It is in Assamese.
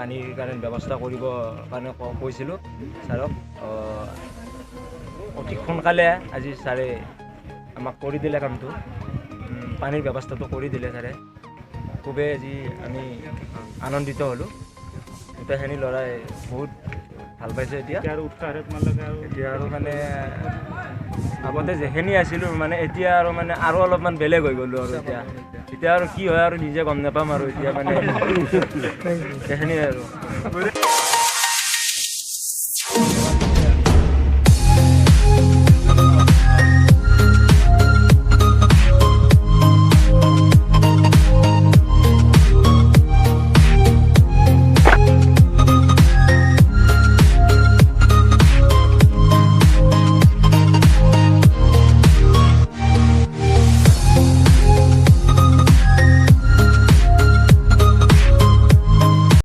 পানীৰ কাৰণে ব্যৱস্থা কৰিব কাৰণে কৈছিলোঁ ছাৰক অতি সোনকালে আজি ছাৰে আমাক কৰি দিলে কামটো পানীৰ ব্যৱস্থাটো কৰি দিলে ছাৰে খুবেই আজি আমি আনন্দিত হ'লোঁ গোটেইখিনি ল'ৰাই বহুত ভাল পাইছে এতিয়া আৰু মানে আগতে যিখিনি আছিলোঁ মানে এতিয়া আৰু মানে আৰু অলপমান বেলেগ হৈ গ'লোঁ আৰু এতিয়া আৰু কি হয় আৰু নিজে গম নাপাম আৰু এতিয়া মানে সেইখিনিয়ে আৰু